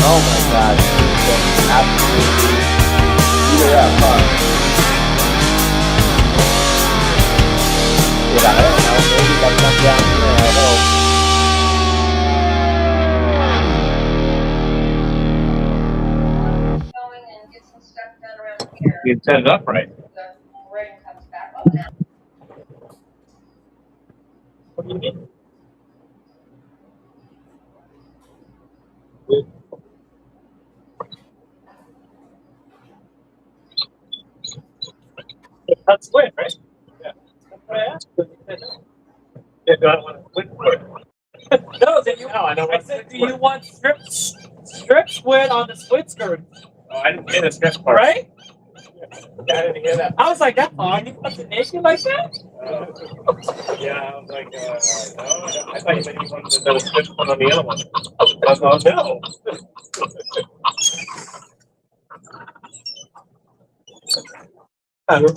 Oh my god, it's absolutely eat her up, huh? Yeah, I don't know, maybe got some down here, I hope. You set it up right. What do you mean? That's squid, right? Yeah. That's what I asked. You said no. Yeah, do I want to squid for it? No, then you. No, I don't want. I said, do you want strip squid on the squid skirt? Oh, I didn't hear the strip part. Right? Yeah, I didn't hear that. I was like, that's odd. You want the naked like that? Yeah, I was like, no, I thought you meant you wanted the strip one on the other one. Oh, no.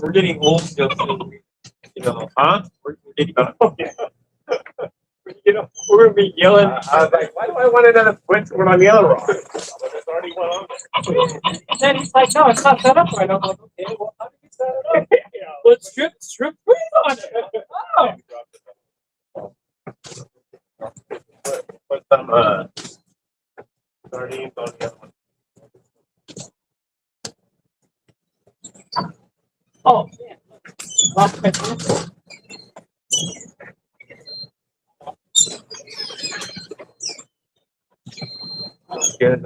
We're getting old still, so, you know, huh? We're getting oh, yeah. You know, we're gonna be yelling. I was like, why do I want another squid when on the other rock? There's already one on there. And then he's like, no, it's not set up right. I'm like, okay, well, how did you set it up? Yeah. Well, strip squid on it. Oh. Put some sardines on the other one. Oh, yeah. Good.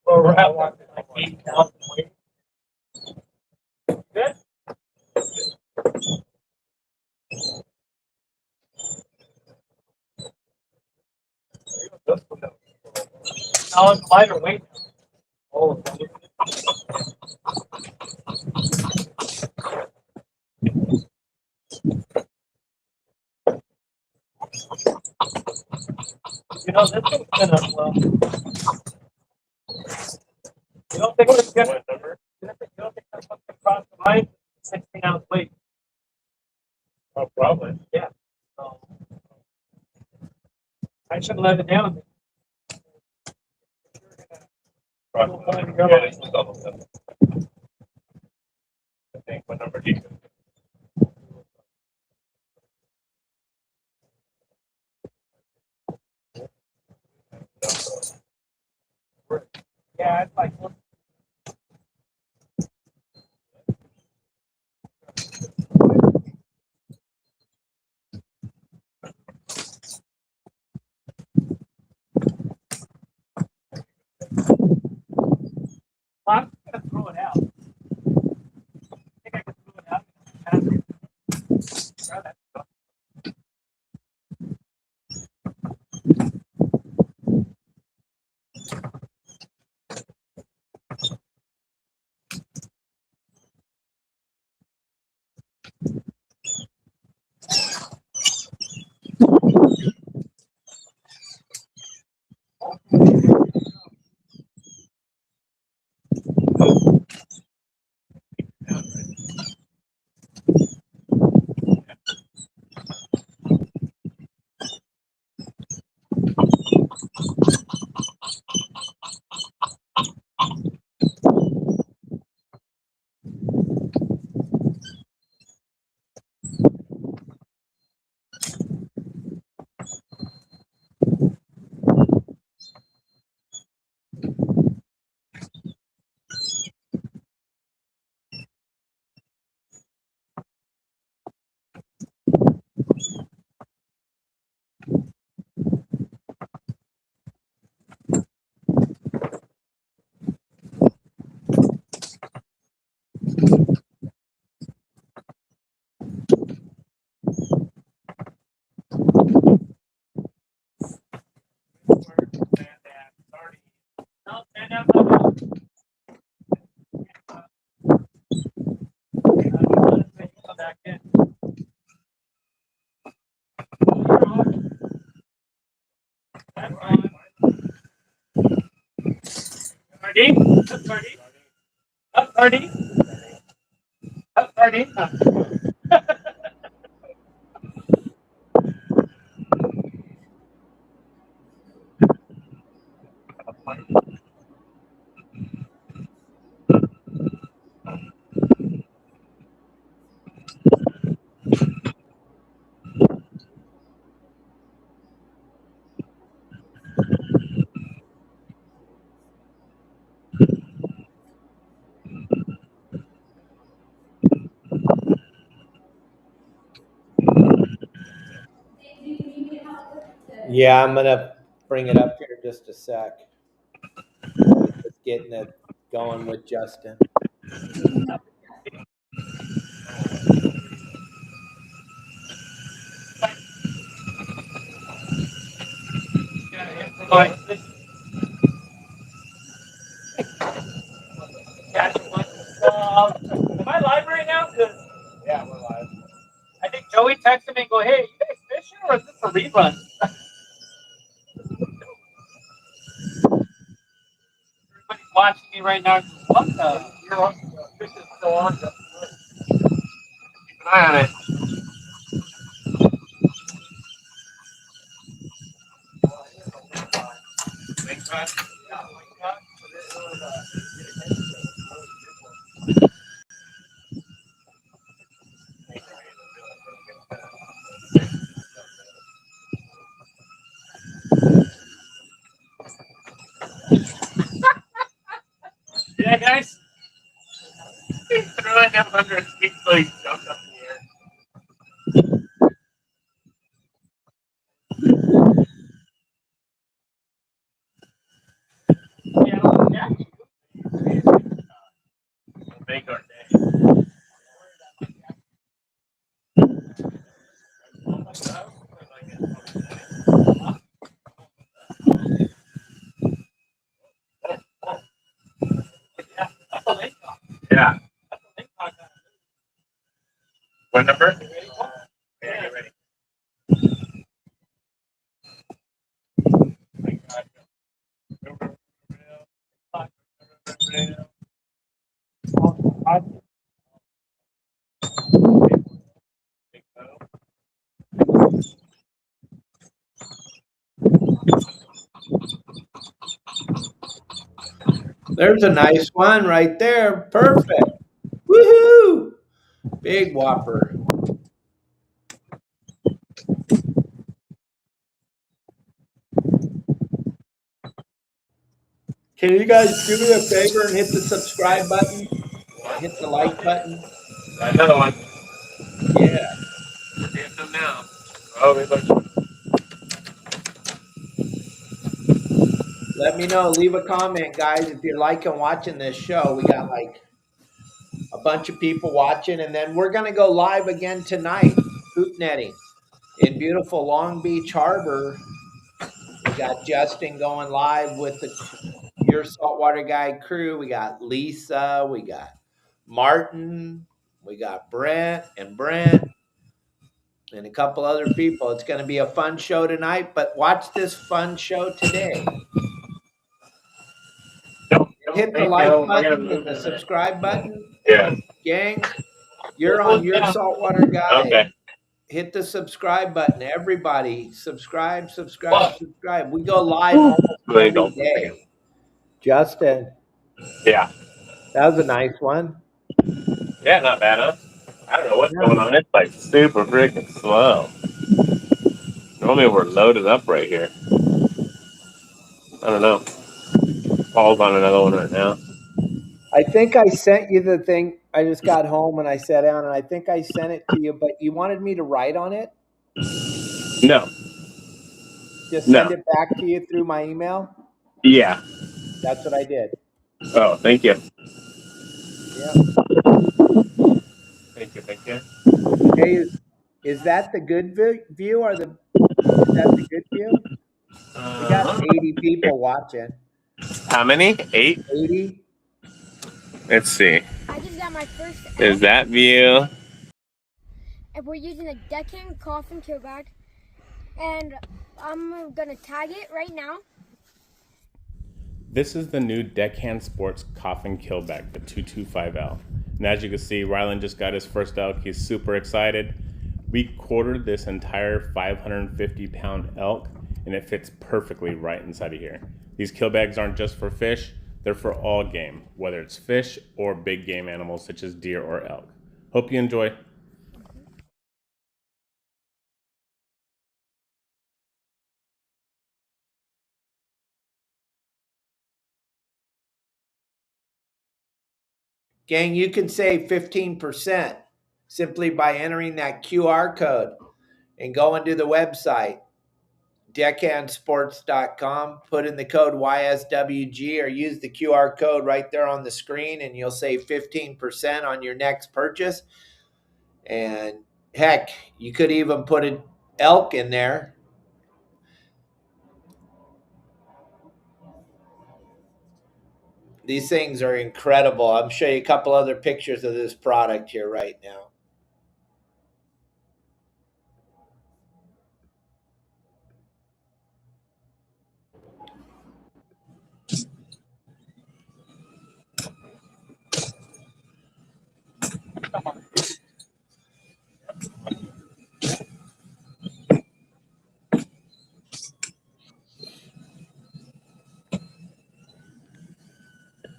We're at like 8,000 weight. Good. Now it's lighter weight. Oh, you know, this thing's gonna, you don't think it's gonna, you don't think that's something across the line? 16-ounce weight. Oh, probably. Yeah. So, I should let it down. I think what number do you? Yeah, it's like. I'm gonna throw it out. I think I can throw it out. Grab that stuff. Party. Party. Up party. Up party. Yeah, I'm gonna bring it up here in just a sec. Just getting it going with Justin. Am I live right now? Yeah, we're live. I think Joey texted me and go, hey, you guys fishing or is this a rerun? Everybody's watching me right now. What the? This is still on. Keep an eye on it. Yeah, guys. He's throwing him under his feet so he jumped up in the air. Yeah. Make our day. Yeah. What number? Yeah, get ready. There's a nice one right there. Perfect. Woohoo! Big whopper. Can you guys do me a favor and hit the subscribe button? Hit the like button. Another one. Yeah. Here's them now. Oh, we look. Let me know. Leave a comment, guys, if you're liking watching this show. We got like a bunch of people watching, and then we're going to go live again tonight, hoop netting in beautiful Long Beach Harbor. We got Justin going live with the Your Saltwater Guide crew. We got Lisa. We got Martin. We got Brent and a couple other people. It's going to be a fun show tonight, but watch this fun show today. Hit the like button and the subscribe button. Yeah. Gang, you're on Your Saltwater Guide. Okay. Hit the subscribe button. Everybody, subscribe. We go live almost every day. Justin. Yeah. That was a nice one. Yeah, not bad, huh? I don't know what's going on. It's like super freaking slow. Normally we're loaded up right here. I don't know. Paul's on another one right now. I think I sent you the thing. I just got home and I sat down and I think I sent it to you, but you wanted me to write on it? No. Just send it back to you through my email? Yeah. That's what I did. Oh, thank you. Yeah. Thank you. Hey, is that the good view or is that the good view? We got 80 people watching. How many? 8? 80? Let's see. I just got my first. Is that view? And we're using a Deckhand coffin kill bag, and I'm gonna tag it right now. This is the new Deckhand Sports Coffin Kill Bag, the 225L. And as you can see, Rylan just got his first elk. He's super excited. We quartered this entire 550-pound elk, and it fits perfectly right inside of here. These kill bags aren't just for fish, they're for all game, whether it's fish or big game animals such as deer or elk. Hope you enjoy. Gang, you can save 15% simply by entering that QR code and going to the website, deckhandsports.com, put in the code YSWG or use the QR code right there on the screen, and you'll save 15% on your next purchase. And heck, you could even put an elk in there. These things are incredible. I'm show you a couple other pictures of this product here right now.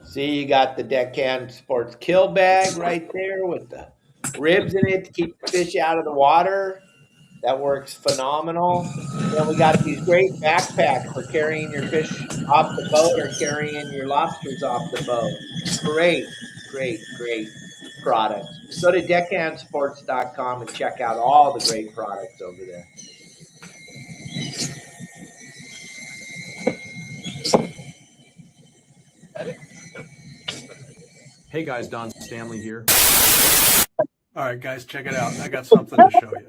See, you got the Deckhand Sports kill bag right there with the ribs in it to keep the fish out of the water. That works phenomenal. Then we got these great backpacks for carrying your fish off the boat or carrying your lobsters off the boat. Great, great, great products. Go to deckhandsports.com and check out all the great products over there. Hey guys, Don Stanley here. All right, guys, check it out. I got something to show you.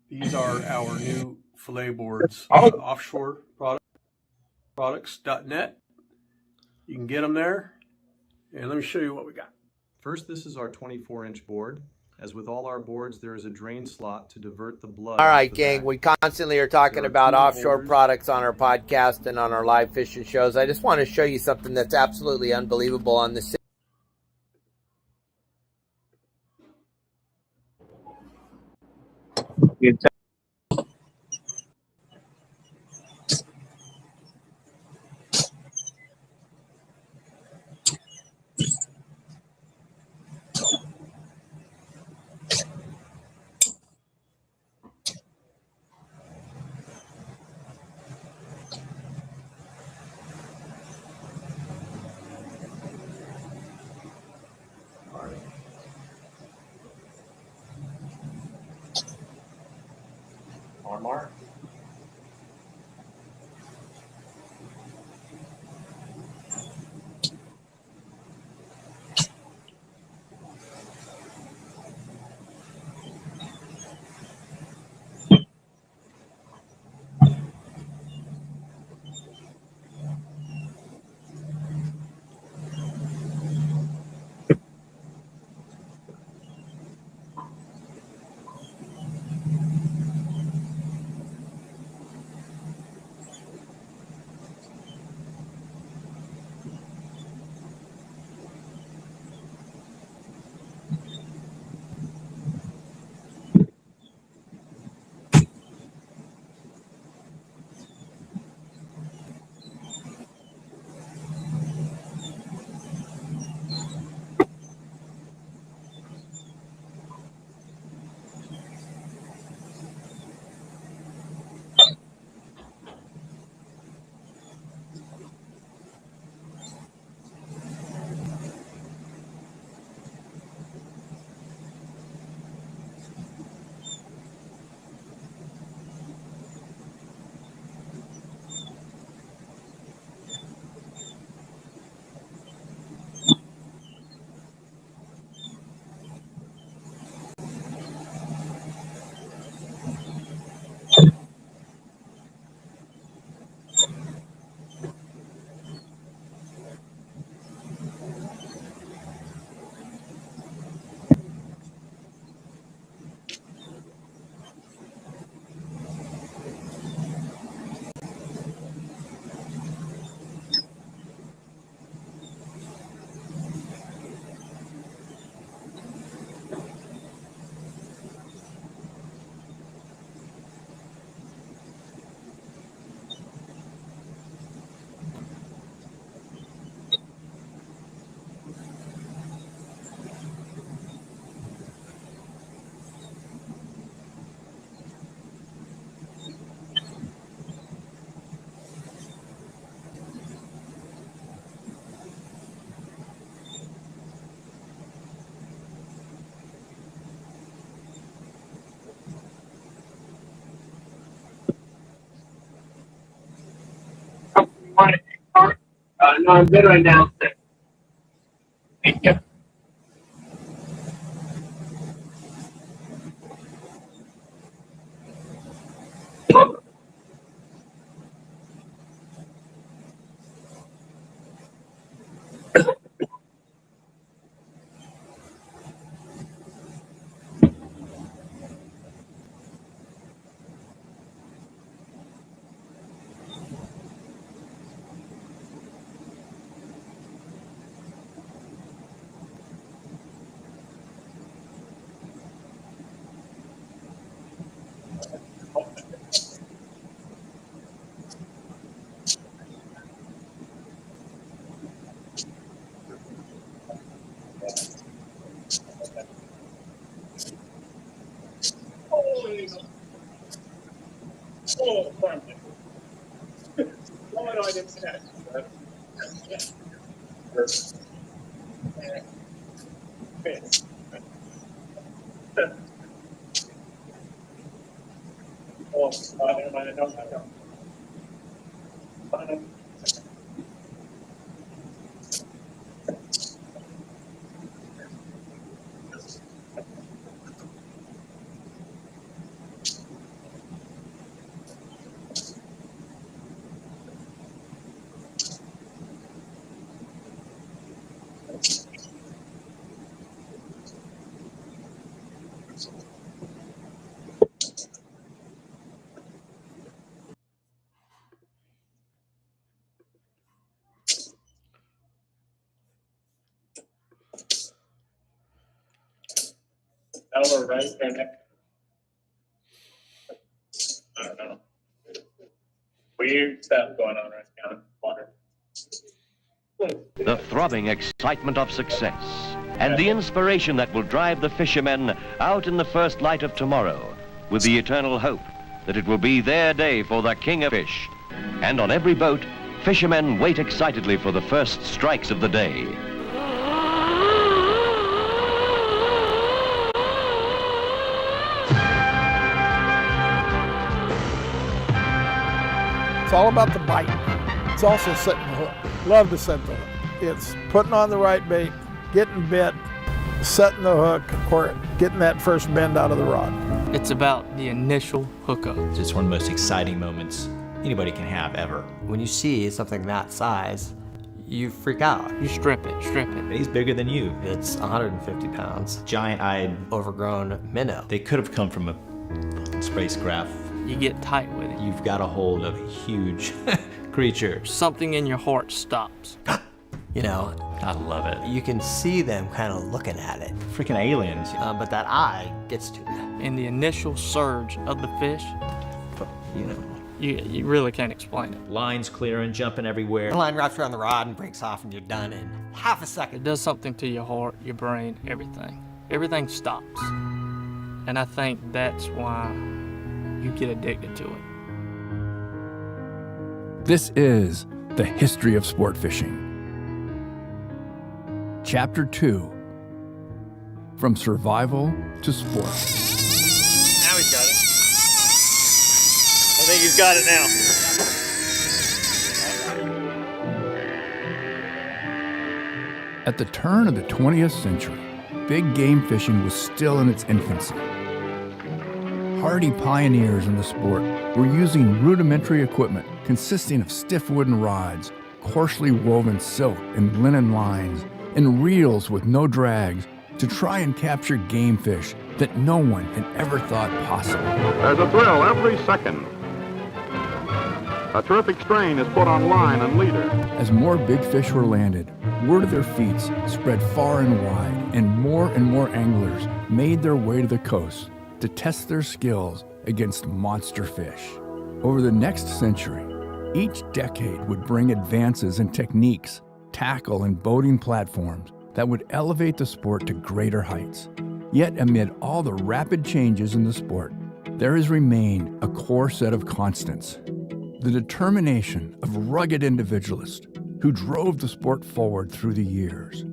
These are our new fillet boards, Offshore Products.net. You can get them there. And let me show you what we got. First, this is our 24-inch board. As with all our boards, there is a drain slot to divert the blood. All right, gang, we constantly are talking about offshore products on our podcast and on our live fishing shows. I just want to show you something that's absolutely unbelievable on this. Promar. No, I'm good right now. Thank you. That'll right there. I don't know. Weird stuff going on right now in water. The throbbing excitement of success and the inspiration that will drive the fishermen out in the first light of tomorrow with the eternal hope that it will be their day for the king of fish. And on every boat, fishermen wait excitedly for the first strikes of the day. It's all about the bite. It's also setting the hook. Love to set the hook. It's putting on the right bait, getting bit, setting the hook, or getting that first bend out of the rod. It's about the initial hookup. It's one of the most exciting moments anybody can have ever. When you see something that size, you freak out. You strip it. He's bigger than you. It's 150 pounds. Giant-eyed, overgrown minnow. They could have come from a spacecraft. You get tight with it. You've got a hold of a huge creature. Something in your heart stops. You know, I love it. You can see them kind of looking at it. Freaking aliens. But that eye gets to them. In the initial surge of the fish, you know, you really can't explain it. Lines clearing, jumping everywhere. The line wraps around the rod and breaks off and you're done in half a second. It does something to your heart, your brain, everything. Everything stops. And I think that's why you get addicted to it. This is the history of sport fishing. Chapter 2, From Survival to Sport. Now he's got it. I think he's got it now. At the turn of the 20th century, big game fishing was still in its infancy. Hardy pioneers in the sport were using rudimentary equipment consisting of stiff wooden rods, coarsely woven silk and linen lines, and reels with no drags to try and capture game fish that no one had ever thought possible. There's a thrill every second. A terrific strain is put on line and leader. As more big fish were landed, word of their feats spread far and wide, and more anglers made their way to the coast to test their skills against monster fish. Over the next century, each decade would bring advances in techniques, tackle, and boating platforms that would elevate the sport to greater heights. Yet amid all the rapid changes in the sport, there has remained a core set of constants. The determination of rugged individualists who drove the sport forward through the years.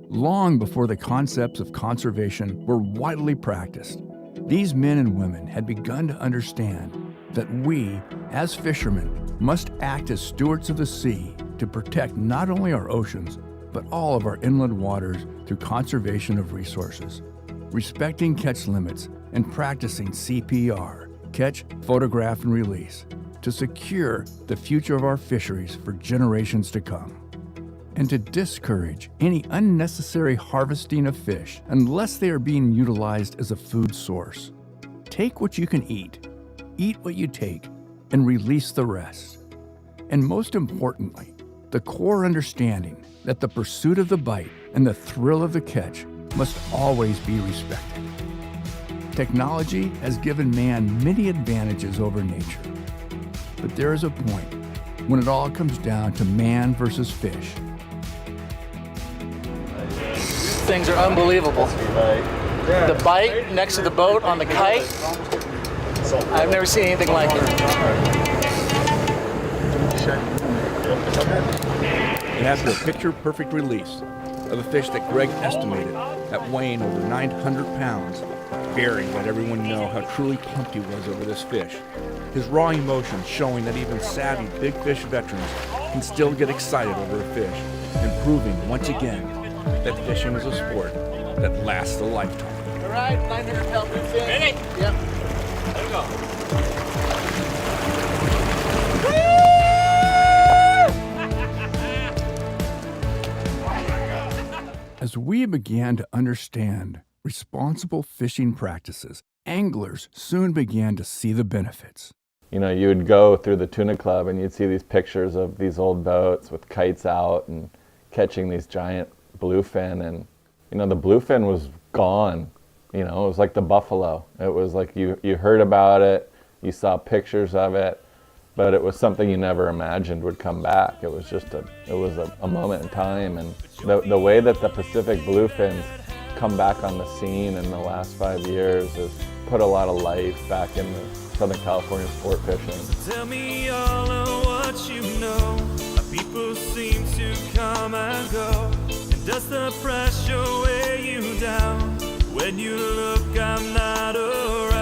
Long before the concepts of conservation were widely practiced, these men and women had begun to understand that we as fishermen, must act as stewards of the sea to protect not only our oceans, but all of our inland waters through conservation of resources, respecting catch limits, and practicing CPR, catch, photograph, and release, to secure the future of our fisheries for generations to come, and to discourage any unnecessary harvesting of fish unless they are being utilized as a food source. Take what you can eat what you take, and release the rest. And most importantly, the core understanding that the pursuit of the bite and the thrill of the catch must always be respected. Technology has given man many advantages over nature, but there is a point when it all comes down to man versus fish. Things are unbelievable. The bite next to the boat on the kite, I've never seen anything like it. And after a picture-perfect release of a fish that Greg estimated at weighing over 900 pounds, Barry let everyone know how truly pumped he was over this fish. His raw emotions showing that even savvy big fish veterans can still get excited over a fish, and proving once again that fishing is a sport that lasts a lifetime. All right, 900 pound bluefin. Ready? Yep. There we go. As we began to understand responsible fishing practices, anglers soon began to see the benefits. You know, you would go through the tuna club and you'd see these pictures of these old boats with kites out and catching these giant bluefin, and you know, the bluefin was gone. You know, it was like the buffalo. It was like you heard about it, you saw pictures of it, but it was something you never imagined would come back. It was just a moment in time, and the way that the Pacific bluefins come back on the scene in the last 5 years has put a lot of life back in the Southern California sport fishing. Tell me all of what you know. People seem to come and go. And does the pressure weigh you down? When you look, I'm not around.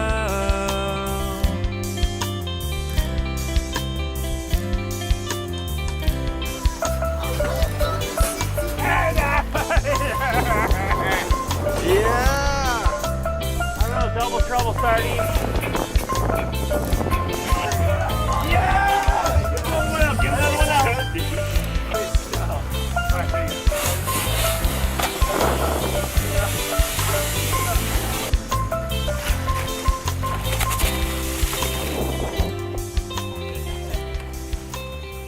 Yeah! I don't know, double trouble sardine. Yeah! Get another one out, get another one out.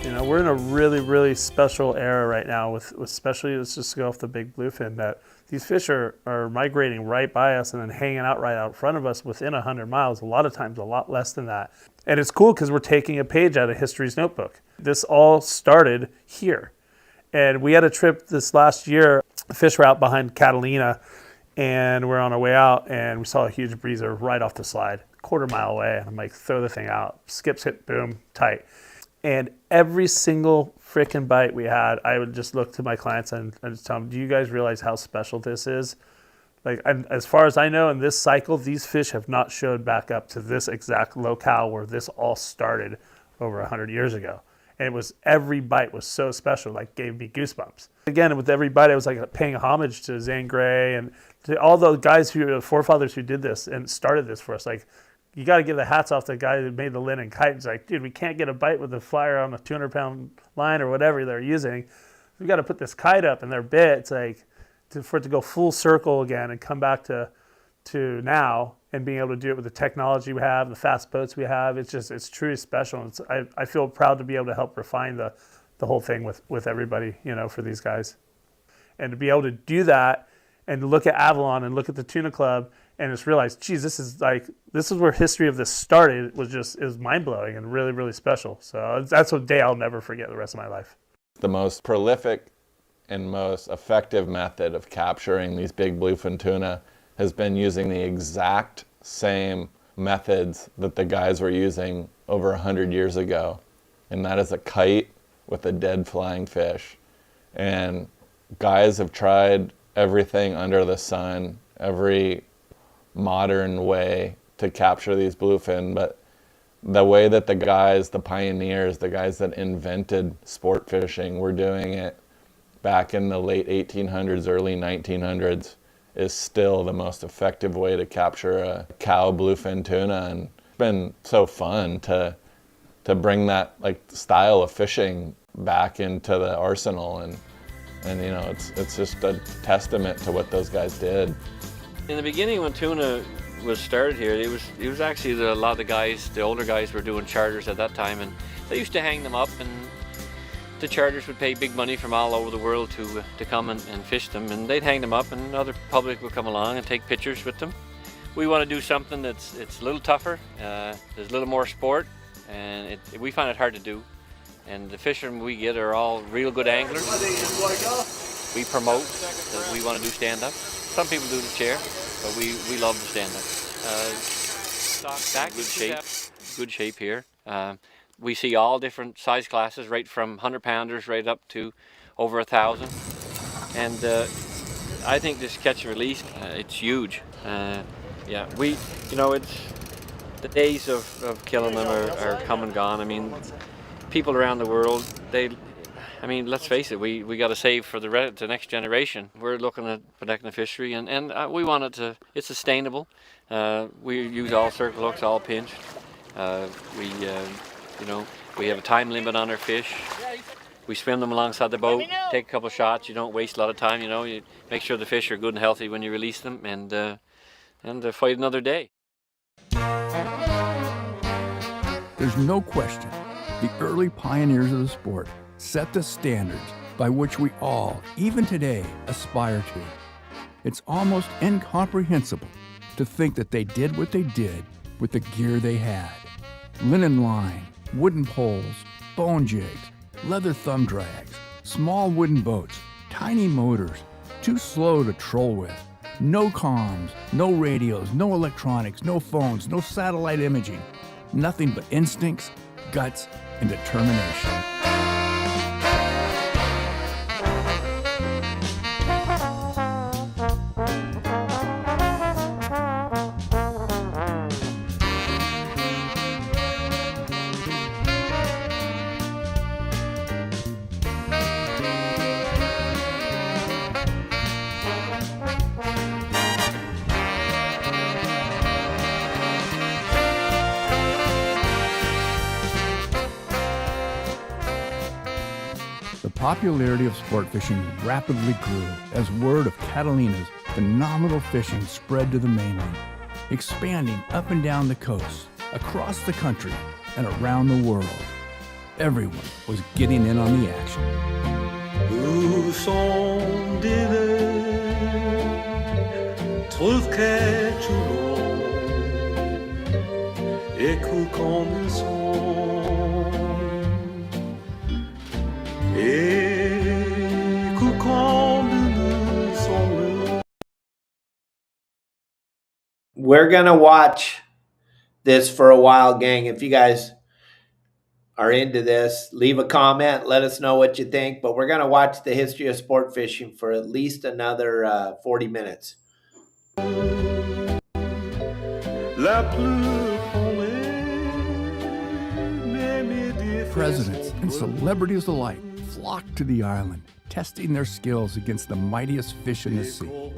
You know, we're in a really, really special era right now with especially, let's just go off the big bluefin, that these fish are migrating right by us and then hanging out right out in front of us within 100 miles, a lot of times a lot less than that. And it's cool because we're taking a page out of history's notebook. This all started here. And we had a trip this last year, a fish route behind Catalina, and we're on our way out and we saw a huge breezer right off the slide, quarter mile away. And I'm like, throw the thing out, skips, hit, boom, tight. And every single freaking bite we had, I would just look to my clients and just tell them, do you guys realize how special this is? Like, as far as I know, in this cycle, these fish have not showed back up to this exact locale where this all started over 100 years ago. And it was, every bite was so special, like gave me goosebumps. Again, with every bite, I was like paying homage to Zane Grey and to all the guys who, the forefathers who did this and started this for us. Like, you got to give the hats off to the guy who made the linen kite. It's like, dude, we can't get a bite with a flyer on a 200-pound line or whatever they're using. We've got to put this kite up and their bit. It's like, for it to go full circle again and come back to now and being able to do it with the technology we have, the fast boats we have. It's truly special. I feel proud to be able to help refine the whole thing with everybody, you know, for these guys. And to be able to do that and look at Avalon and look at the Tuna Club and just realize, geez, this is where history of this started. It was mind-blowing and really, really special. So that's a day I'll never forget the rest of my life. The most prolific and most effective method of capturing these big bluefin tuna has been using the exact same methods that the guys were using over 100 years ago. And that is a kite with a dead flying fish. And guys have tried everything under the sun, every modern way to capture these bluefin, but the way that the guys, the pioneers, the guys that invented sport fishing were doing it back in the late 1800s, early 1900s, is still the most effective way to capture a cow bluefin tuna. And it's been so fun to bring that like style of fishing back into the arsenal, and you know, it's just a testament to what those guys did. In the beginning, when tuna was started here, it was actually a lot of the guys, the older guys, were doing charters at that time, and they used to hang them up, and the charters would pay big money from all over the world to come and fish them, and they'd hang them up, and other public would come along and take pictures with them. We want to do something it's a little tougher, there's a little more sport, and we find it hard to do. And the fishermen we get are all real good anglers. We promote that we want to do stand-up. Some people do the chair, but we love the stand-up. Back good shape here. We see all different size classes, right from 100-pounders right up to over 1,000. And I think this catch and release, it's huge. Yeah, it's the days of killing them are come and gone. I mean, people around the world, let's face it, we got to save for the next generation. We're looking at protecting the fishery, and we want it to, it's sustainable. We use all circle hooks, all pinched. We have a time limit on our fish. We swim them alongside the boat, take a couple shots. You don't waste a lot of time, you make sure the fish are good and healthy when you release them, and fight another day. There's no question. The early pioneers of the sport set the standards by which we all, even today, aspire to. It's almost incomprehensible to think that they did what they did with the gear they had. Linen line, wooden poles, bone jigs, leather thumb drags, small wooden boats, tiny motors, too slow to troll with, no comms, no radios, no electronics, no phones, no satellite imaging, nothing but instincts, guts, and determination. The popularity of sport fishing rapidly grew as word of Catalina's phenomenal fishing spread to the mainland, expanding up and down the coast, across the country, and around the world. Everyone was getting in on the action. Où sont des trouve quelque écoute comme le son, écoute comme le son. We're gonna watch this for a while, gang. If you guys are into this, leave a comment, let us know what you think. But we're gonna watch the history of sport fishing for at least another 40 minutes. Presidents and celebrities alike flocked to the island, testing their skills against the mightiest fish in the sea.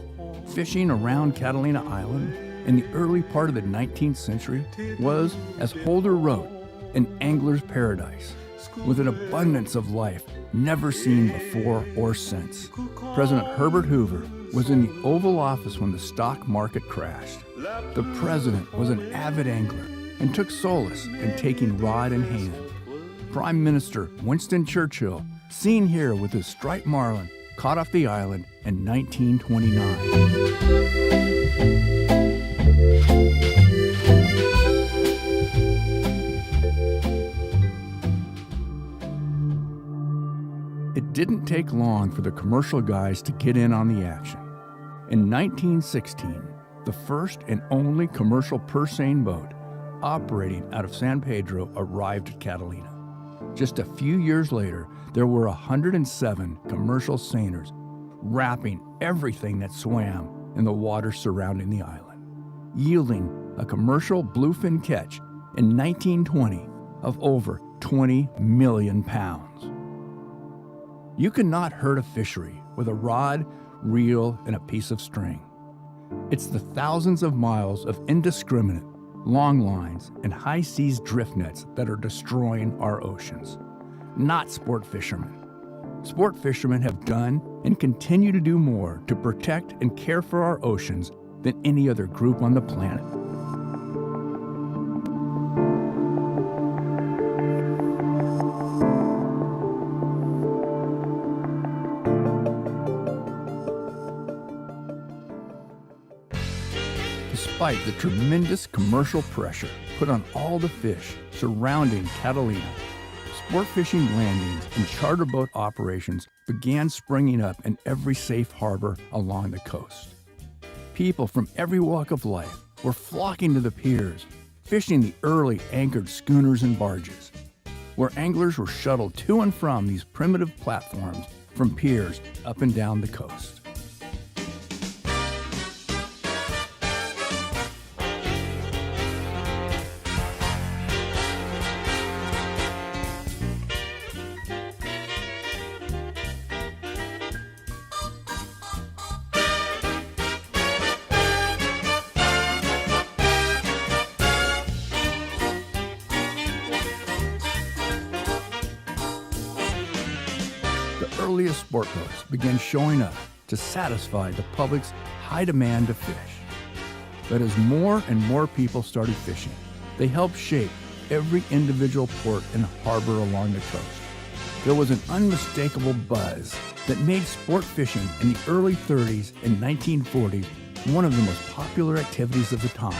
Fishing around Catalina Island in the early part of the 19th century was, as Holder wrote, an angler's paradise, with an abundance of life never seen before or since. President Herbert Hoover was in the Oval Office when the stock market crashed. The president was an avid angler and took solace in taking rod in hand. Prime Minister Winston Churchill, seen here with his striped marlin, caught off the island in 1929. It didn't take long for the commercial guys to get in on the action. In 1916, the first and only commercial purseine boat operating out of San Pedro arrived at Catalina. Just a few years later, there were 107 commercial seiners wrapping everything that swam in the water surrounding the island, yielding a commercial bluefin catch in 1920 of over 20 million pounds. You cannot hurt a fishery with a rod, reel, and a piece of string. It's the thousands of miles of indiscriminate, long lines, and high seas drift nets that are destroying our oceans, not sport fishermen. Sport fishermen have done and continue to do more to protect and care for our oceans than any other group on the planet. Despite the tremendous commercial pressure put on all the fish surrounding Catalina, sport fishing landings and charter boat operations began springing up in every safe harbor along the coast. People from every walk of life were flocking to the piers, fishing the early anchored schooners and barges, where anglers were shuttled to and from these primitive platforms from piers up and down the coast. Earliest sport boats began showing up to satisfy the public's high demand to fish. But as more and more people started fishing, they helped shape every individual port and harbor along the coast. There was an unmistakable buzz that made sport fishing in the early 30s and 1940s one of the most popular activities of the time.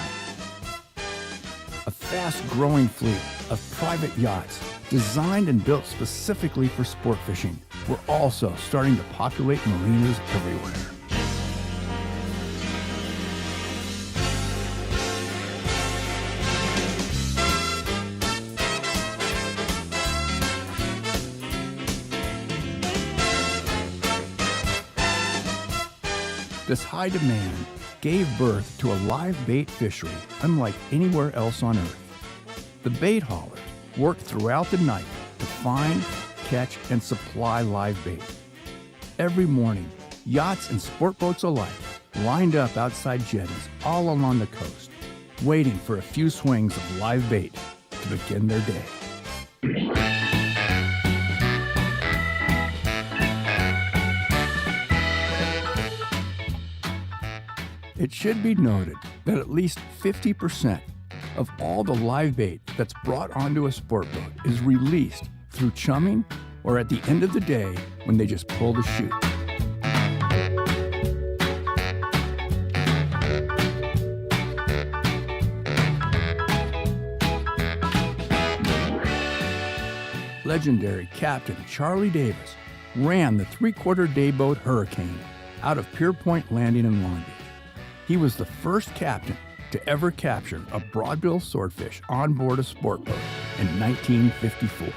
A fast-growing fleet of private yachts designed and built specifically for sport fishing were also starting to populate marinas everywhere. This high demand gave birth to a live bait fishery unlike anywhere else on Earth. The bait haulers worked throughout the night to find, catch, and supply live bait. Every morning, yachts and sport boats alike lined up outside jetties all along the coast, waiting for a few swings of live bait to begin their day. It should be noted that at least 50% of all the live bait that's brought onto a sport boat is released through chumming or at the end of the day when they just pull the chute. Legendary Captain Charlie Davis ran the three-quarter day boat Hurricane out of Pier Point Landing in Long Beach. He was the first captain to ever capture a broadbill swordfish on board a sport boat in 1954.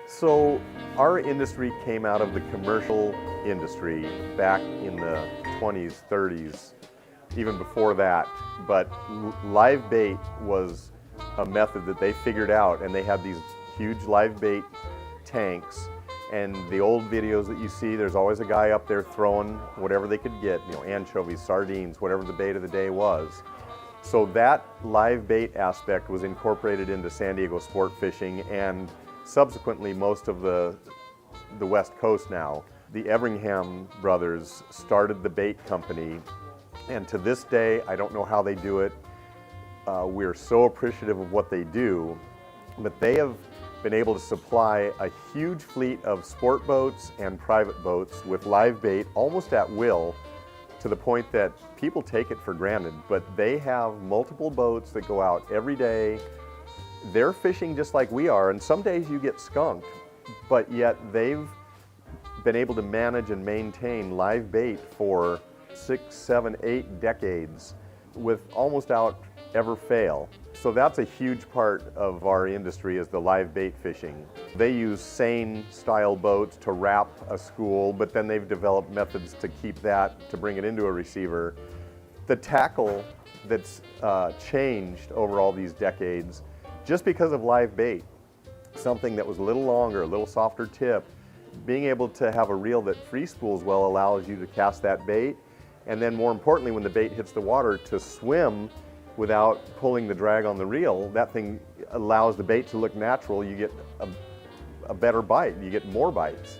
So our industry came out of the commercial industry back in the 20s, 30s, even before that. But live bait was a method that they figured out, and they had these huge live bait tanks. And the old videos that you see, there's always a guy up there throwing whatever they could get, you know, anchovies, sardines, whatever the bait of the day was. So that live bait aspect was incorporated into San Diego sport fishing and subsequently most of the West Coast now. The Everingham brothers started the bait company, and to this day, I don't know how they do it. We're so appreciative of what they do, but they have been able to supply a huge fleet of sport boats and private boats with live bait almost at will, to the point that people take it for granted. But they have multiple boats that go out every day. They're fishing just like we are, and some days you get skunked, but yet they've been able to manage and maintain live bait for 6, 7, 8 decades with almost out ever fail. So that's a huge part of our industry, is the live bait fishing. They use seine style boats to wrap a school, but then they've developed methods to keep that, to bring it into a receiver. The tackle that's changed over all these decades just because of live bait. Something that was a little longer, a little softer tip. Being able to have a reel that free spools well allows you to cast that bait, and then more importantly, when the bait hits the water, to swim without pulling the drag on the reel. That thing allows the bait to look natural. You get a better bite, you get more bites.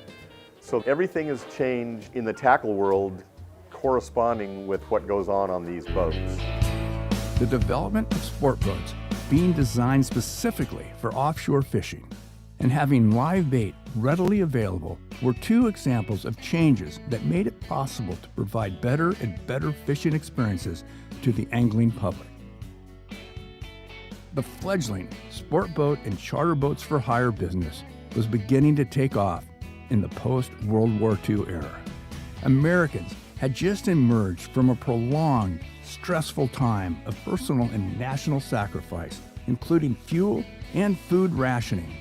So everything has changed in the tackle world corresponding with what goes on these boats. The development of sport boats being designed specifically for offshore fishing and having live bait readily available were two examples of changes that made it possible to provide better and better fishing experiences to the angling public. The fledgling sport boat and charter boats for hire business was beginning to take off in the post-World War II era. Americans had just emerged from a prolonged, stressful time of personal and national sacrifice, including fuel and food rationing.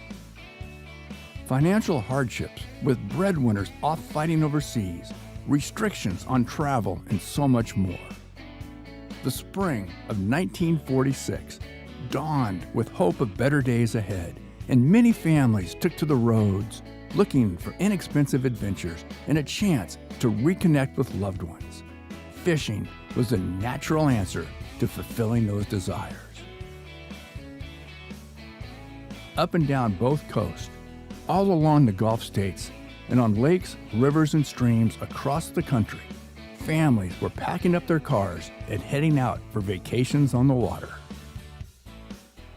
Financial hardships with breadwinners off fighting overseas, restrictions on travel, and so much more. The spring of 1946 dawned with hope of better days ahead, and many families took to the roads looking for inexpensive adventures and a chance to reconnect with loved ones. Fishing was the natural answer to fulfilling those desires. Up and down both coasts, all along the Gulf states, and on lakes, rivers, and streams across the country, families were packing up their cars and heading out for vacations on the water.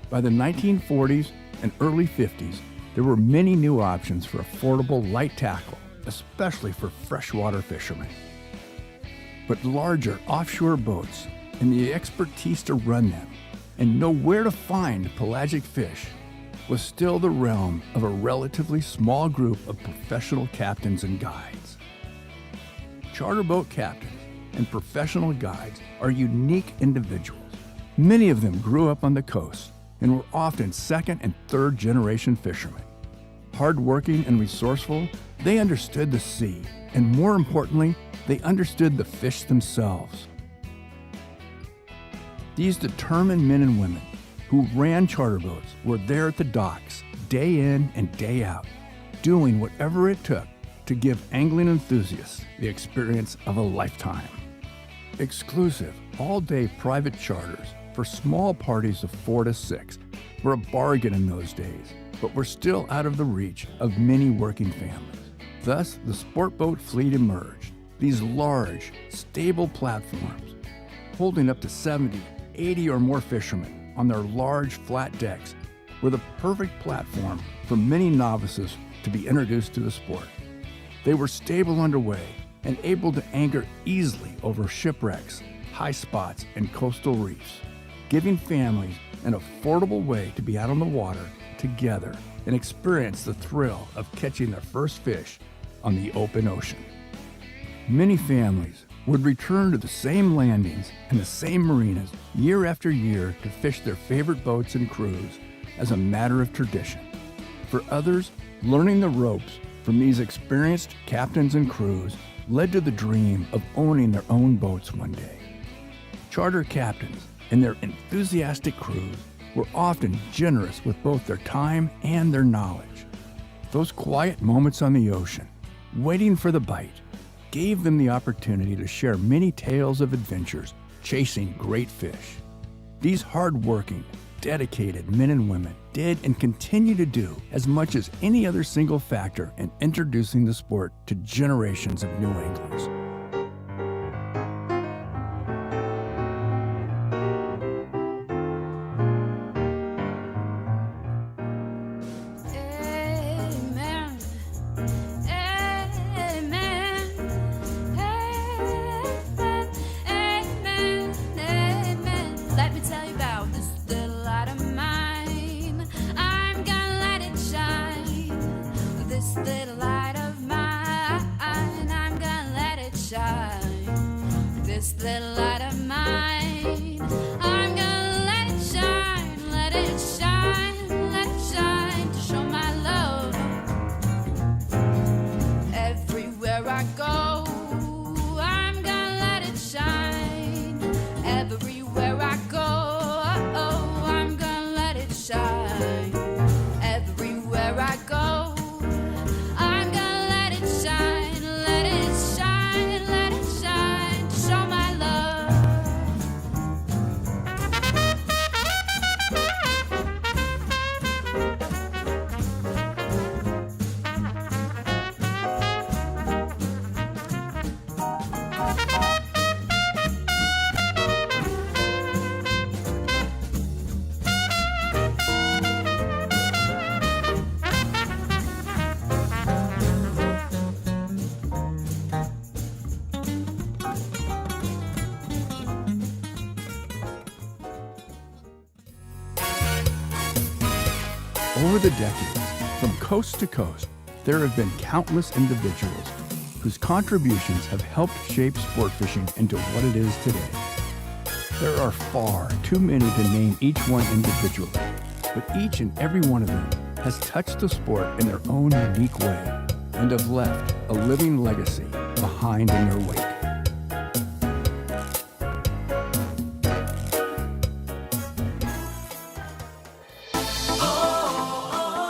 By the 1940s and early 50s, there were many new options for affordable light tackle, especially for freshwater fishermen. But larger offshore boats and the expertise to run them and know where to find pelagic fish was still the realm of a relatively small group of professional captains and guides. Charter boat captains and professional guides are unique individuals. Many of them grew up on the coast and were often second and third generation fishermen. Hardworking and resourceful, they understood the sea, and more importantly, they understood the fish themselves. These determined men and women who ran charter boats were there at the docks, day in and day out, doing whatever it took to give angling enthusiasts the experience of a lifetime. Exclusive, all-day private charters for small parties of 4 to 6 were a bargain in those days, but were still out of the reach of many working families. Thus, the sport boat fleet emerged, these large, stable platforms, holding up to 70, 80 or more fishermen on their large, flat decks, were the perfect platform for many novices to be introduced to the sport. They were stable underway and able to anchor easily over shipwrecks, high spots, and coastal reefs, giving families an affordable way to be out on the water together and experience the thrill of catching their first fish on the open ocean. Many families would return to the same landings and the same marinas year after year to fish their favorite boats and crews as a matter of tradition. For others, learning the ropes from these experienced captains and crews led to the dream of owning their own boats one day. Charter captains and their enthusiastic crews were often generous with both their time and their knowledge. Those quiet moments on the ocean, waiting for the bite, gave them the opportunity to share many tales of adventures chasing great fish. These hard-working, dedicated men and women did and continue to do as much as any other single factor in introducing the sport to generations of new anglers. Little light of mine, I'm gonna let it Over the decades, from coast to coast, there have been countless individuals whose contributions have helped shape sport fishing into what it is today. There are far too many to name each one individually, but each and every one of them has touched the sport in their own unique way and have left a living legacy behind in their wake.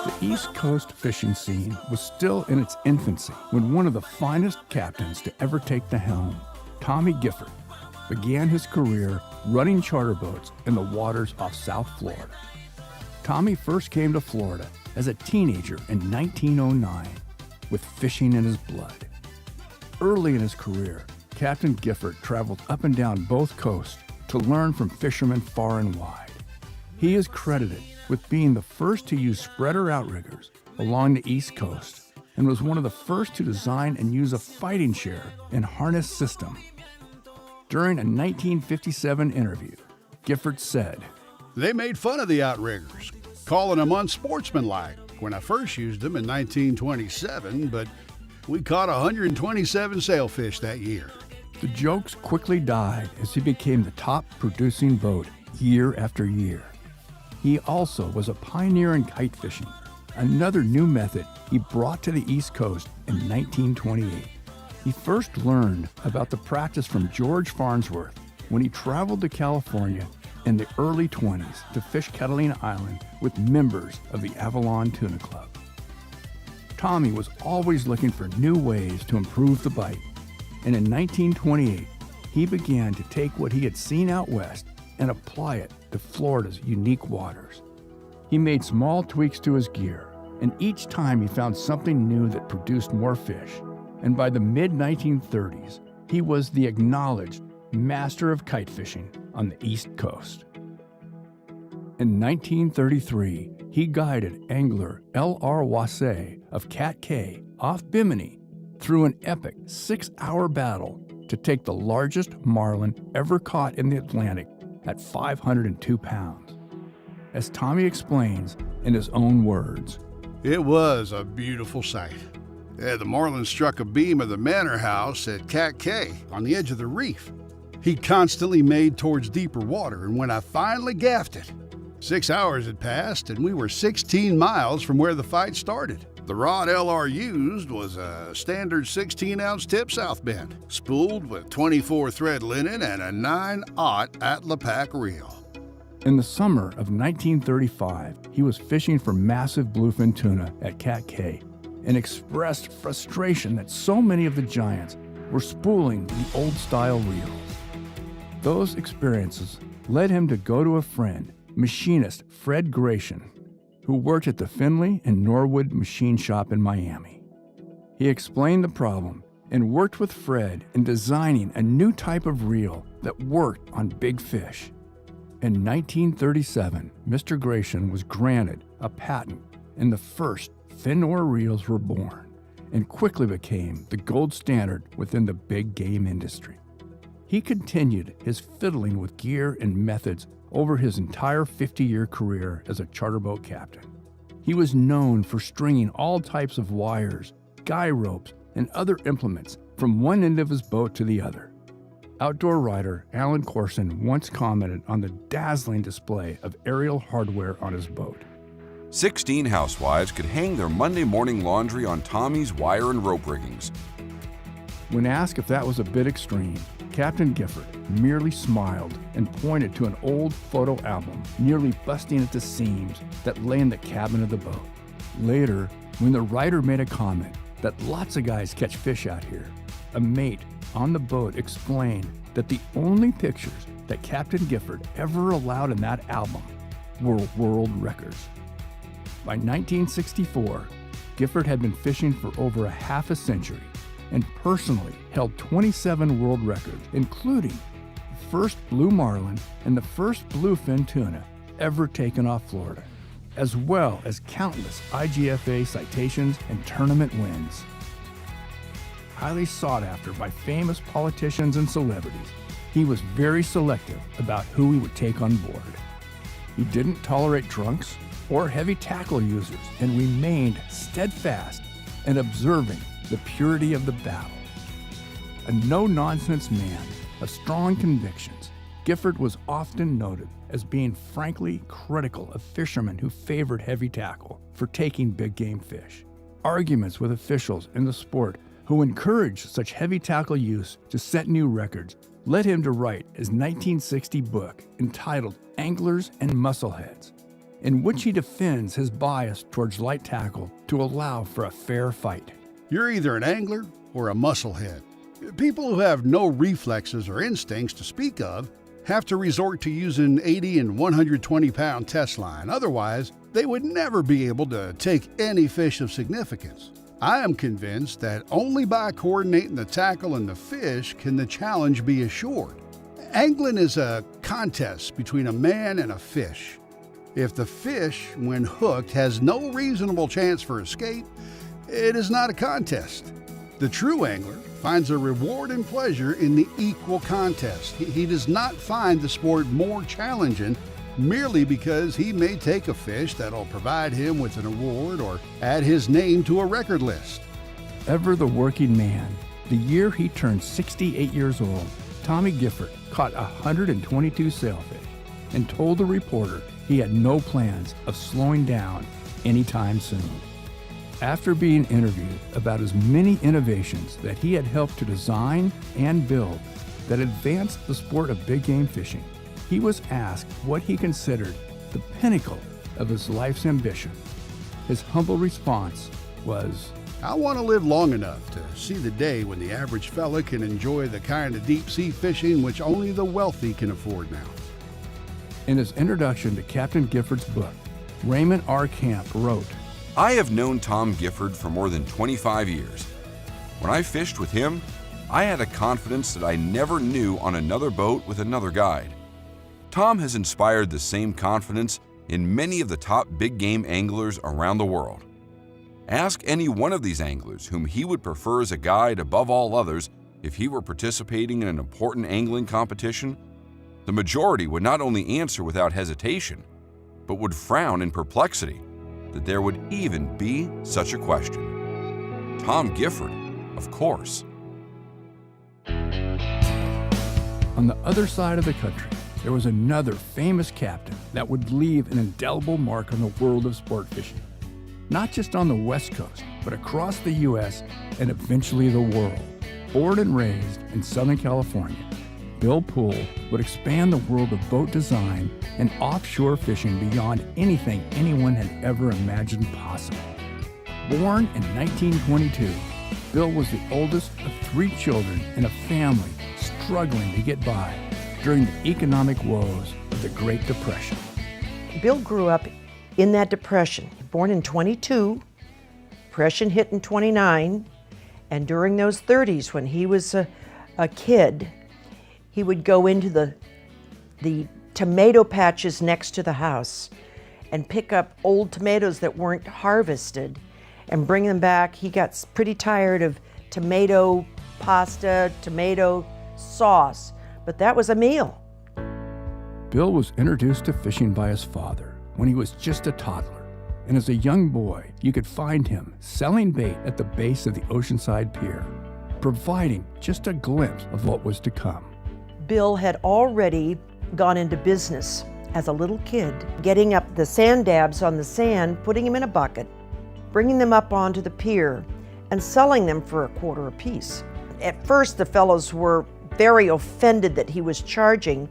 The East Coast fishing scene was still in its infancy when one of the finest captains to ever take the helm, Tommy Gifford, began his career running charter boats in the waters off South Florida. Tommy first came to Florida as a teenager in 1909 with fishing in his blood. Early in his career, Captain Gifford traveled up and down both coasts to learn from fishermen far and wide. He is credited with being the first to use spreader outriggers along the East Coast and was one of the first to design and use a fighting share and harness system. During a 1957 interview, Gifford said, "They made fun of the outriggers, calling them unsportsmanlike when I first used them in 1927, but we caught 127 sailfish that year." The jokes quickly died as he became the top producing boat year after year. He also was a pioneer in kite fishing, another new method he brought to the East Coast in 1928. He first learned about the practice from George Farnsworth when he traveled to California in the early 20s to fish Catalina Island with members of the Avalon Tuna Club. Tommy was always looking for new ways to improve the bite, and in 1928, he began to take what he had seen out west and apply it to Florida's unique waters. He made small tweaks to his gear, and each time he found something new that produced more fish, and by the mid-1930s, he was the acknowledged master of kite fishing on the East Coast. In 1933, he guided angler L.R. Wasay of Cat Cay off Bimini through an epic 6-hour battle to take the largest marlin ever caught in the Atlantic at 502 pounds. As Tommy explains in his own words, "It was a beautiful sight. The marlin struck a beam of the manor house at Cat Cay on the edge of the reef. He constantly made towards deeper water, and when I finally gaffed it, 6 hours had passed and we were 16 miles from where the fight started. The rod LR used was a standard 16-ounce tip South Bend, spooled with 24 thread linen and a 9/0 Atlapac reel." In the summer of 1935, he was fishing for massive bluefin tuna at Cat Cay and expressed frustration that so many of the giants were spooling the old-style reels. Those experiences led him to go to a friend, machinist Fred Gratian, who worked at the Finley and Norwood machine shop in Miami. He explained the problem and worked with Fred in designing a new type of reel that worked on big fish. In 1937, Mr. Gratian was granted a patent and the first fin oar reels were born and quickly became the gold standard within the big game industry. He continued his fiddling with gear and methods over his entire 50-year career as a charter boat captain. He was known for stringing all types of wires, guy ropes, and other implements from one end of his boat to the other. Outdoor writer Alan Corson once commented on the dazzling display of aerial hardware on his boat. 16 housewives could hang their Monday morning laundry on Tommy's wire and rope riggings. When asked if that was a bit extreme, Captain Gifford merely smiled and pointed to an old photo album nearly busting at the seams that lay in the cabin of the boat. Later, when the writer made a comment that lots of guys catch fish out here, a mate on the boat explained that the only pictures that Captain Gifford ever allowed in that album were world records. By 1964, Gifford had been fishing for over a half a century and personally held 27 world records, including the first blue marlin and the first bluefin tuna ever taken off Florida, as well as countless IGFA citations and tournament wins. Highly sought after by famous politicians and celebrities, he was very selective about who he would take on board. He didn't tolerate drunks, or heavy tackle users and remained steadfast and observing the purity of the battle. A no-nonsense man of strong convictions, Gifford was often noted as being frankly critical of fishermen who favored heavy tackle for taking big game fish. Arguments with officials in the sport who encouraged such heavy tackle use to set new records led him to write his 1960 book entitled Anglers and Muscleheads, in which he defends his bias towards light tackle to allow for a fair fight. You're either an angler or a musclehead. People who have no reflexes or instincts to speak of have to resort to using 80 and 120-pound test line. Otherwise, they would never be able to take any fish of significance. I am convinced that only by coordinating the tackle and the fish can the challenge be assured. Angling is a contest between a man and a fish. If the fish, when hooked, has no reasonable chance for escape, it is not a contest. The true angler finds a reward and pleasure in the equal contest. He does not find the sport more challenging merely because he may take a fish that'll provide him with an award or add his name to a record list. Ever the working man, the year he turned 68 years old, Tommy Gifford caught 122 sailfish and told the reporter he had no plans of slowing down anytime soon. After being interviewed about his many innovations that he had helped to design and build that advanced the sport of big game fishing, he was asked what he considered the pinnacle of his life's ambition. His humble response was, I want to live long enough to see the day when the average fella can enjoy the kind of deep sea fishing which only the wealthy can afford now. In his introduction to Captain Gifford's book, Raymond R. Camp wrote, I have known Tom Gifford for more than 25 years. When I fished with him, I had a confidence that I never knew on another boat with another guide. Tom has inspired the same confidence in many of the top big game anglers around the world. Ask any one of these anglers whom he would prefer as a guide above all others if he were participating in an important angling competition. The majority would not only answer without hesitation, but would frown in perplexity that there would even be such a question. Tom Gifford, of course. On the other side of the country, there was another famous captain that would leave an indelible mark on the world of sport fishing. Not just on the West Coast, but across the U.S. and eventually the world. Born and raised in Southern California, Bill Poole would expand the world of boat design and offshore fishing beyond anything anyone had ever imagined possible. Born in 1922, Bill was the oldest of 3 children in a family struggling to get by during the economic woes of the Great Depression. Bill grew up in that depression. Born in 22, depression hit in 29, and during those 30s when he was a kid, he would go into the tomato patches next to the house and pick up old tomatoes that weren't harvested and bring them back. He got pretty tired of tomato pasta, tomato sauce, but that was a meal. Bill was introduced to fishing by his father when he was just a toddler, and as a young boy, you could find him selling bait at the base of the Oceanside Pier, providing just a glimpse of what was to come. Bill had already gone into business as a little kid, getting up the sand dabs on the sand, putting them in a bucket, bringing them up onto the pier, and selling them for $0.25 apiece. At first, the fellows were very offended that he was charging,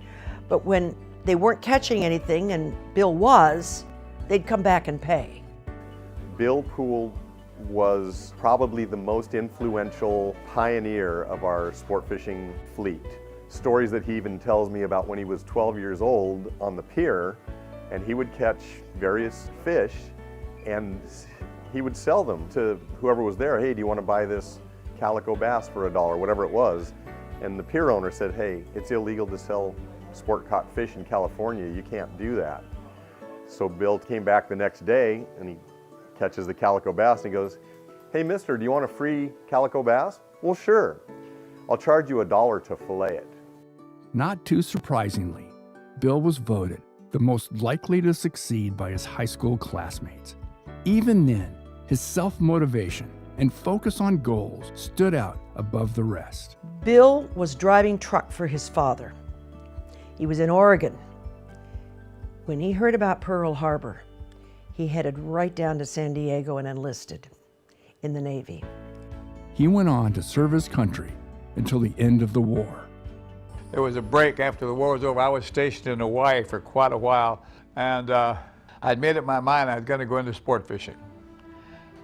but when they weren't catching anything, and Bill was, they'd come back and pay. Bill Poole was probably the most influential pioneer of our sport fishing fleet. Stories that he even tells me about when he was 12 years old on the pier, and he would catch various fish and he would sell them to whoever was there. Hey, do you want to buy this calico bass for $1, whatever it was? And the pier owner said, hey, it's illegal to sell sport caught fish in California. You can't do that. So Bill came back the next day and he catches the calico bass and he goes, hey mister, do you want a free calico bass? Well, sure. I'll charge you $1 to fillet it. Not too surprisingly, Bill was voted the most likely to succeed by his high school classmates. Even then, his self-motivation and focus on goals stood out above the rest. Bill was driving truck for his father. He was in Oregon. When he heard about Pearl Harbor, he headed right down to San Diego and enlisted in the Navy. He went on to serve his country until the end of the war. There was a break after the war was over. I was stationed in Hawaii for quite a while, and I'd made up my mind I was going to go into sport fishing.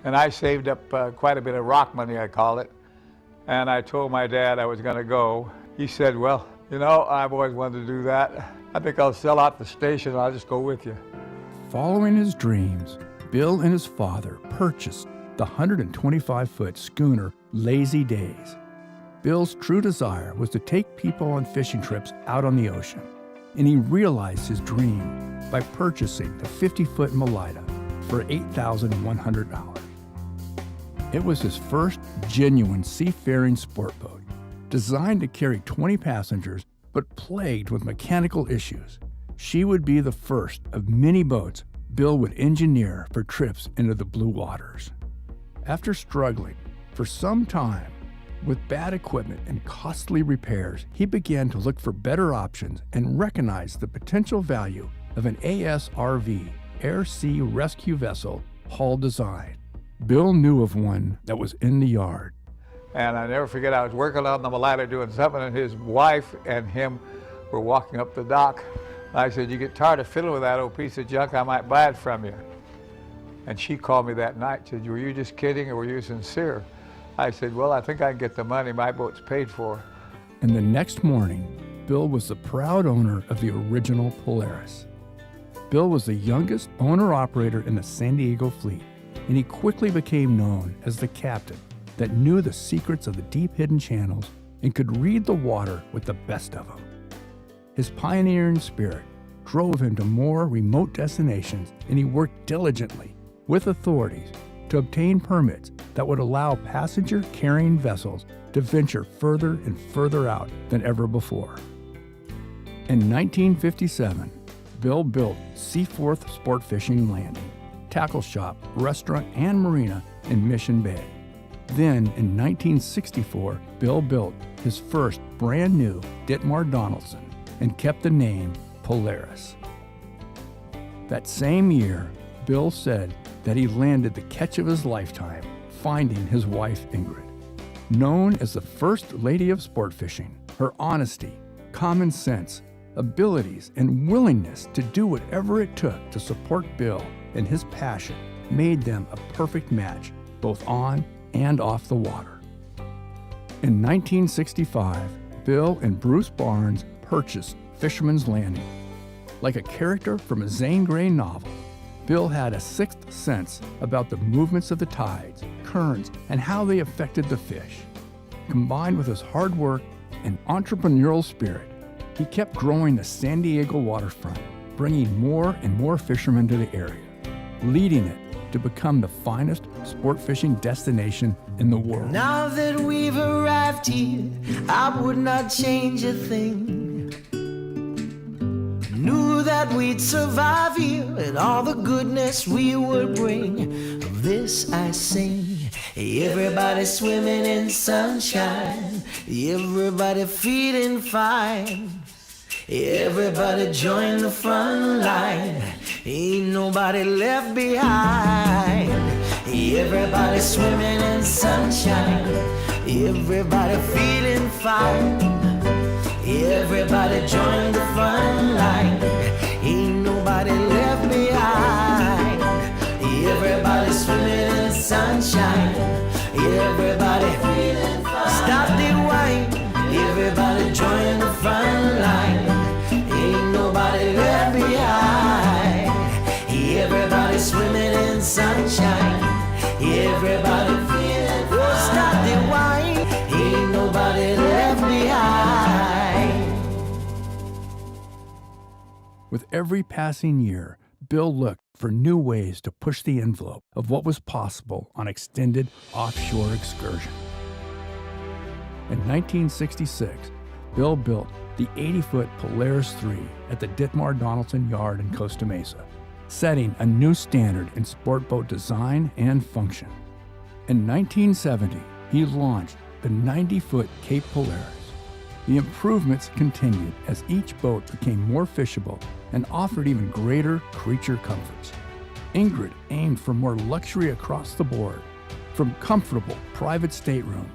And I saved up quite a bit of rock money, I call it, and I told my dad I was going to go. He said, well, you know, I've always wanted to do that. I think I'll sell out the station and I'll just go with you. Following his dreams, Bill and his father purchased the 125-foot schooner Lazy Days. Bill's true desire was to take people on fishing trips out on the ocean, and he realized his dream by purchasing the 50-foot Melita for $8,100. It was his first genuine seafaring sport boat, designed to carry 20 passengers but plagued with mechanical issues. She would be the first of many boats Bill would engineer for trips into the blue waters. After struggling for some time with bad equipment and costly repairs, he began to look for better options and recognized the potential value of an ASRV, Air Sea Rescue Vessel, hull design. Bill knew of one that was in the yard. And I never forget, I was working on the Melita doing something, and his wife and him were walking up the dock. I said, you get tired of fiddling with that old piece of junk, I might buy it from you. And she called me that night, said, were you just kidding or were you sincere? I said, well, I think I can get the money, my boat's paid for. And the next morning, Bill was the proud owner of the original Polaris. Bill was the youngest owner-operator in the San Diego fleet, and he quickly became known as the captain that knew the secrets of the deep hidden channels and could read the water with the best of them. His pioneering spirit drove him to more remote destinations, and he worked diligently with authorities to obtain permits that would allow passenger-carrying vessels to venture further and further out than ever before. In 1957, Bill built Seaforth Sport Fishing Landing, tackle shop, restaurant, and marina in Mission Bay. Then, in 1964, Bill built his first brand new Ditmar Donaldson and kept the name Polaris. That same year, Bill said that he landed the catch of his lifetime, finding his wife Ingrid. Known as the First Lady of Sport Fishing, her honesty, common sense, abilities, and willingness to do whatever it took to support Bill and his passion made them a perfect match, both on and off the water. In 1965, Bill and Bruce Barnes purchased Fisherman's Landing. Like a character from a Zane Grey novel, Bill had a sixth sense about the movements of the tides, currents, and how they affected the fish. Combined with his hard work and entrepreneurial spirit, he kept growing the San Diego waterfront, bringing more and more fishermen to the area, leading it to become the finest sport fishing destination in the world. Now that we've arrived here, I would not change a thing. Knew that we'd survive here and all the goodness we would bring. Of this I sing. Everybody swimming in sunshine, everybody feeling fine. Everybody join the front line, ain't nobody left behind. Everybody swimming in sunshine, everybody feeling fine. Everybody join the front line, ain't nobody left behind. Everybody swimming in sunshine, everybody feeling fine. Stop the wine, everybody join the front line, ain't nobody left behind. Everybody swimming in sunshine, everybody feeling fine. Oh, stop the wine, ain't nobody left behind. With every passing year, Bill looked for new ways to push the envelope of what was possible on extended offshore excursions. In 1966, Bill built the 80-foot Polaris 3 at the Ditmar Donaldson Yard in Costa Mesa, setting a new standard in sport boat design and function. In 1970, he launched the 90-foot Cape Polaris. The improvements continued as each boat became more fishable and offered even greater creature comforts. Ingrid aimed for more luxury across the board, from comfortable private staterooms,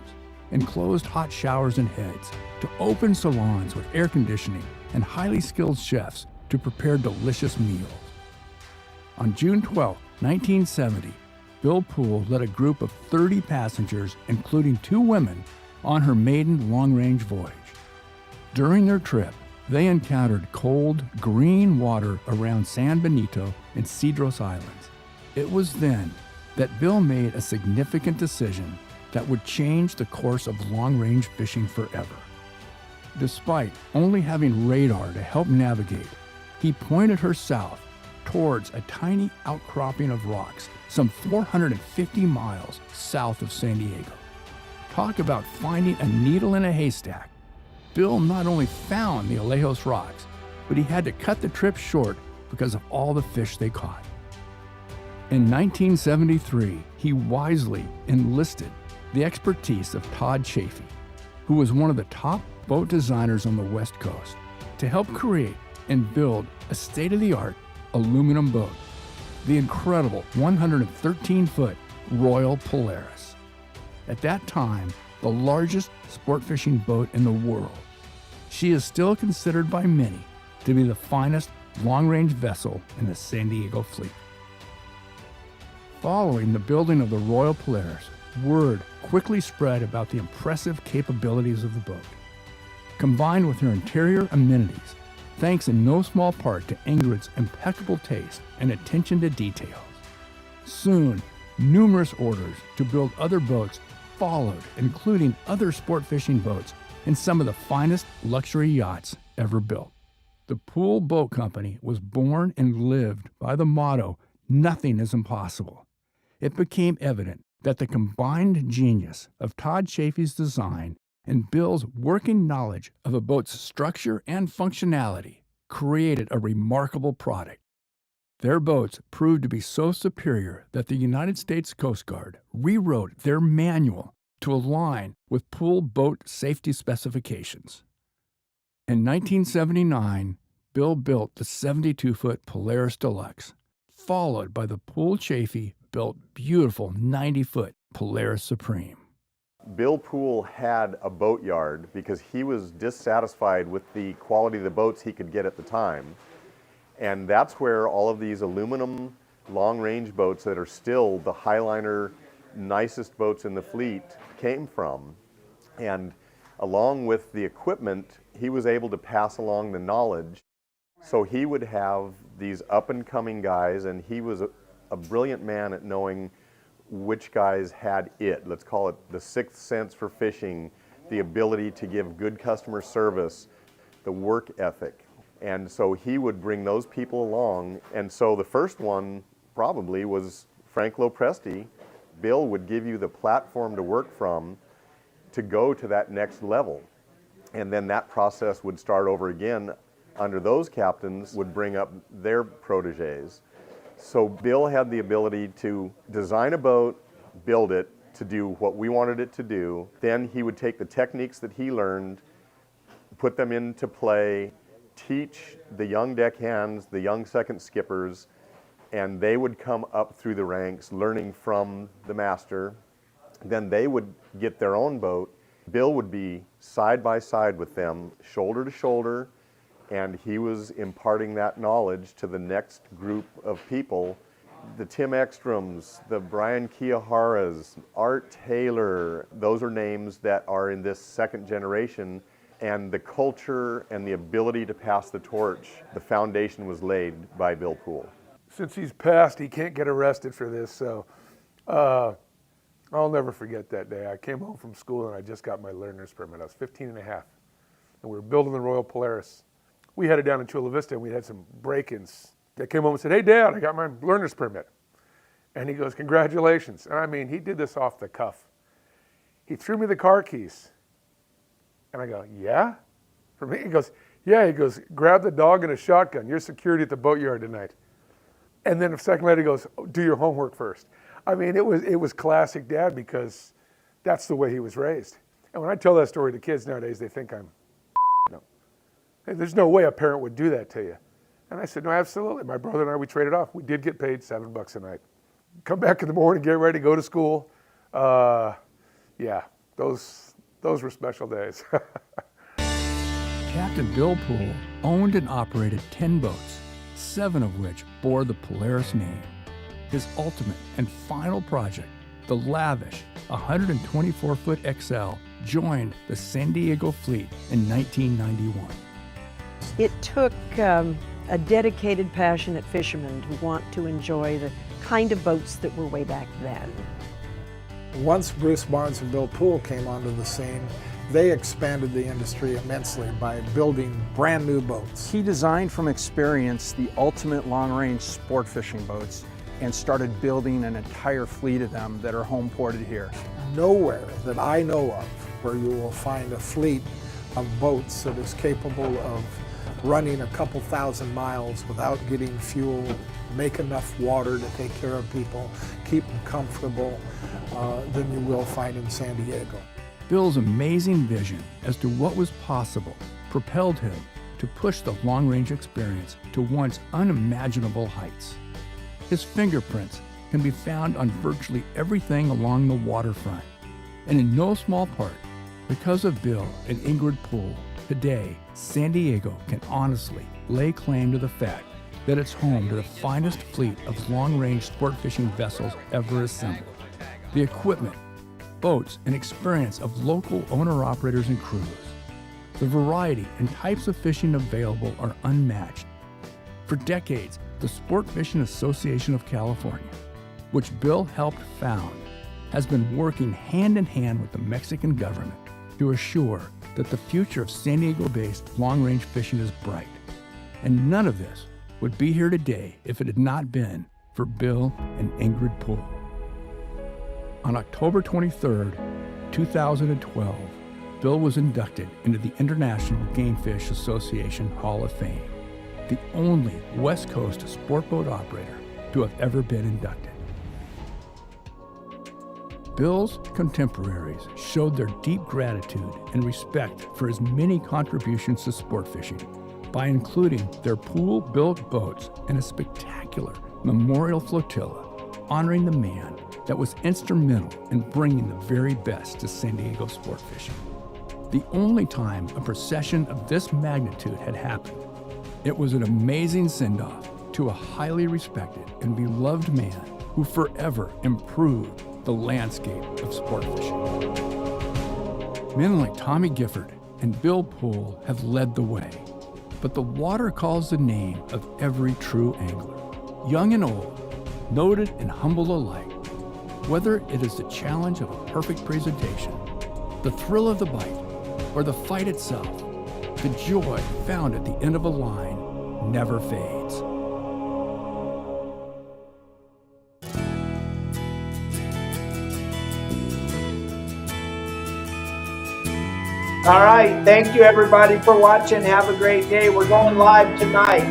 enclosed hot showers and heads, to open salons with air conditioning and highly skilled chefs to prepare delicious meals. On June 12, 1970, Bill Poole led a group of 30 passengers, including 2 women, on her maiden long-range voyage. During their trip, they encountered cold, green water around San Benito and Cedros Islands. It was then that Bill made a significant decision that would change the course of long-range fishing forever. Despite only having radar to help navigate, he pointed her south towards a tiny outcropping of rocks some 450 miles south of San Diego. Talk about finding a needle in a haystack. Bill not only found the Alejos rocks, but he had to cut the trip short because of all the fish they caught. In 1973, he wisely enlisted the expertise of Todd Chafee, who was one of the top boat designers on the West Coast, to help create and build a state-of-the-art aluminum boat, the incredible 113-foot Royal Polaris. At that time, the largest sport fishing boat in the world. She is still considered by many to be the finest long-range vessel in the San Diego fleet. Following the building of the Royal Polaris, word quickly spread about the impressive capabilities of the boat. Combined with her interior amenities, thanks in no small part to Ingrid's impeccable taste and attention to details. Soon, numerous orders to build other boats followed, including other sport fishing boats and some of the finest luxury yachts ever built. The Poole Boat Company was born and lived by the motto, "Nothing is impossible." It became evident that the combined genius of Todd Chafee's design and Bill's working knowledge of a boat's structure and functionality created a remarkable product. Their boats proved to be so superior that the United States Coast Guard rewrote their manual to align with Poole boat safety specifications. In 1979, Bill built the 72-foot Polaris Deluxe, followed by the Poole Chafee-built beautiful 90-foot Polaris Supreme. Bill Poole had a boatyard because he was dissatisfied with the quality of the boats he could get at the time. And that's where all of these aluminum long-range boats that are still the Highliner, nicest boats in the fleet came from. And along with the equipment, he was able to pass along the knowledge. So he would have these up-and-coming guys, and he was a brilliant man at knowing which guys had it. Let's call it the sixth sense for fishing, the ability to give good customer service, the work ethic. And so he would bring those people along. And so the first one probably was Frank Lopresti. Bill would give you the platform to work from to go to that next level. And then that process would start over again under those captains, would bring up their proteges. So Bill had the ability to design a boat, build it to do what we wanted it to do. Then he would take the techniques that he learned, put them into play, teach the young deckhands, the young second skippers, and they would come up through the ranks learning from the master. Then they would get their own boat. Bill would be side by side with them, shoulder to shoulder, and he was imparting that knowledge to the next group of people. The Tim Ekstroms, the Brian Kiyoharas, Art Taylor, those are names that are in this second generation, and the culture and the ability to pass the torch, the foundation was laid by Bill Poole. Since he's passed, he can't get arrested for this, so I'll never forget that day. I came home from school and I just got my learner's permit. I was 15 and a half, and we were building the Royal Polaris. We had it down in Chula Vista, and we had some break-ins. They came home and said, "Hey, Dad, I got my learner's permit." And he goes, "Congratulations." And I mean, he did this off the cuff. He threw me the car keys. And I go, "Yeah?" For me, he goes, yeah, he goes, grab the dog and a shotgun. You're security at the boatyard tonight. And then a second later, he goes, do your homework first. I mean, it was classic Dad because that's the way he was raised. And when I tell that story to kids nowadays, they think I'm, no. There's no way a parent would do that to you. And I said, no, absolutely. My brother and I, we traded off. We did get paid $7 a night. Come back in the morning, get ready, go to school. Yeah, those were special days. Captain Bill Poole owned and operated 10 boats, 7 of which bore the Polaris name. His ultimate and final project, the lavish 124-foot XL, joined the San Diego fleet in 1991. It took a dedicated, passionate fisherman to want to enjoy the kind of boats that were way back then. Once Bruce Barnes and Bill Poole came onto the scene, they expanded the industry immensely by building brand new boats. He designed from experience the ultimate long-range sport fishing boats and started building an entire fleet of them that are home ported here. Nowhere that I know of where you will find a fleet of boats that is capable of running a couple thousand miles without getting fuel, make enough water to take care of people, keep them comfortable, than you will find in San Diego. Bill's amazing vision as to what was possible propelled him to push the long-range experience to once unimaginable heights. His fingerprints can be found on virtually everything along the waterfront, and in no small part, because of Bill and Ingrid Poole, today, San Diego can honestly lay claim to the fact that it's home to the finest fleet of long-range sport fishing vessels ever assembled. The equipment, boats, and experience of local owner-operators and crews. The variety and types of fishing available are unmatched. For decades, the Sport Fishing Association of California, which Bill helped found, has been working hand in hand with the Mexican government to assure that the future of San Diego-based long-range fishing is bright. And none of this would be here today if it had not been for Bill and Ingrid Poole. On October 23, 2012, Bill was inducted into the International Game Fish Association Hall of Fame, the only West Coast sport boat operator to have ever been inducted. Bill's contemporaries showed their deep gratitude and respect for his many contributions to sport fishing by including their Poole-built boats in a spectacular memorial flotilla honoring the man that was instrumental in bringing the very best to San Diego sport fishing. The only time a procession of this magnitude had happened, it was an amazing send-off to a highly respected and beloved man who forever improved the landscape of sport fishing. Men like Tommy Gifford and Bill Poole have led the way, but the water calls the name of every true angler, young and old, noted and humble alike. Whether it is the challenge of a perfect presentation, the thrill of the bite, or the fight itself, the joy found at the end of a line never fades. All right, thank you everybody for watching. Have a great day. We're going live tonight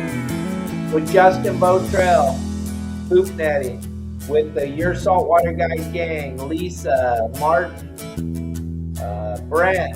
with Justin Bottrell, hoop netting, with the Your Saltwater Guide gang, Lisa, Martin, Brent,